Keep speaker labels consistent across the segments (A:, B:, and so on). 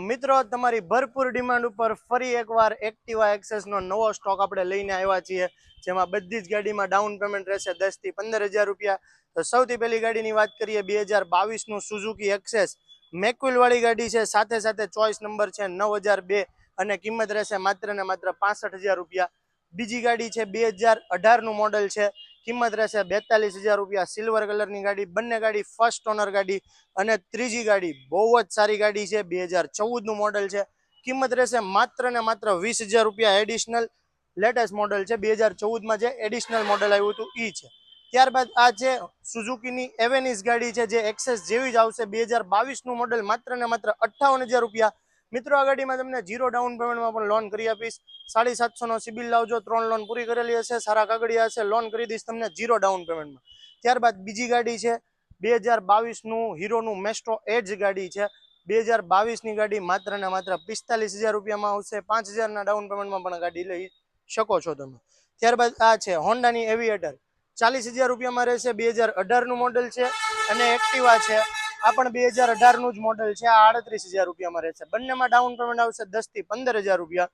A: મિત્રો તમારી ભરપૂર ડિમાન્ડ ઉપર ફરી એકવાર એક્ટિવા એક્સેસનો નવો સ્ટોક આપણે લઈને આવ્યા છીએ, જેમાં બધી જ ગાડીમાં ડાઉન પેમેન્ટ રહેશે 10 થી 15,000 રૂપિયા। તો સૌથી પહેલી ગાડીની વાત કરીએ 2022નું સુઝુકી એક્સેસ મેક્વિલ વાળી ગાડી છે, સાથે સાથે ચોઇસ નંબર છે 9002 અને કિંમત રહેશે માત્ર ને માત્ર 65,000 રૂપિયા। બીજી ગાડી છે 2018નું મોડલ છે, કિંમત રહેશે 42,000 રૂપિયા, સિલ્વર કલરની ગાડી, બંને ગાડી ફર્સ્ટ ઓનર ગાડી। અને ત્રીજી ગાડી બહુ જ સારી ગાડી છે, 2014નું મોડલ છે, કિંમત રહેશે માત્ર ને માત્ર 20,000 રૂપિયા એડિશનલ। લેટેસ્ટ મોડલ છે, 2014માં જે એડિશનલ મોડલ આવ્યું હતું એ છે। ત્યારબાદ આ છે સુઝુકીની એવેનિસ ગાડી છે, જે એક્સેસ જેવી જ આવશે, 2022નું મોડલ, માત્ર ને માત્ર 58,000 રૂપિયા। મિત્રો આ ગાડીમાં તમને ઝીરો ડાઉન પેમેન્ટમાં પણ લોન કરી આપીશ। 750નો સિબિલ લાવજો, 3 લોન પૂરી કરેલી હશે, સારા કાગળિયા હશે, લોન કરી દઈશ તમને ઝીરો ડાઉન પેમેન્ટમાં। ત્યારબાદ બીજી ગાડી છે 2022નું હીરોનું મેસ્ટ્રો એજ ગાડી છે, 2022ની ગાડી, માત્ર ને માત્ર 45,000 રૂપિયામાં આવશે, 5,000ના ડાઉન પેમેન્ટમાં પણ ગાડી લઈ શકો છો તમે। ત્યારબાદ આ છે હોન્ડાની એવિએટર, 40,000 રૂપિયામાં રહેશે, 2018નું મોડલ છે, અને એક્ટિવા છે, આ પણ 2018નું જ મોડલ છે, આ 38,000 રૂપિયામાં રહેશે। બંનેમાં ડાઉન પેમેન્ટ આવશે 10 થી 15,000 રૂપિયા।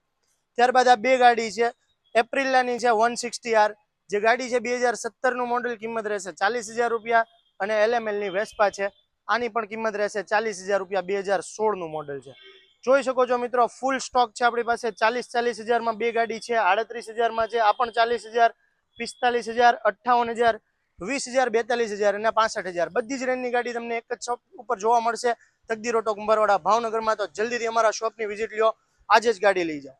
A: ત્યારબાદ આ બે ગાડી છે એપ્રિલાની છે 160R, જે ગાડી છે 2017નું મોડલ, કિંમત રહેશે 40,000 રૂપિયા, અને LMLની વેસ્પા છે, આની પણ કિંમત રહેશે 40,000 રૂપિયા, 2016નું મોડલ છે। જોઈ શકો છો મિત્રો, ફૂલ સ્ટોક છે આપણી પાસે। 40,000માં બે ગાડી છે, 38,000માં છે, આ પણ 40,000, 45,000, 58,000, 20,000, 42,000 અને 65,000, બધી જ રેન્જની ગાડી તમને એક જ શોપ ઉપર જોવા મળશે, તકદીર ઓટો કુંભારવાડા ભાવનગરમાં। તો જલ્દીથી અમારા શોપની વિઝિટ લ્યો, આજે જ ગાડી લઈ જાઓ।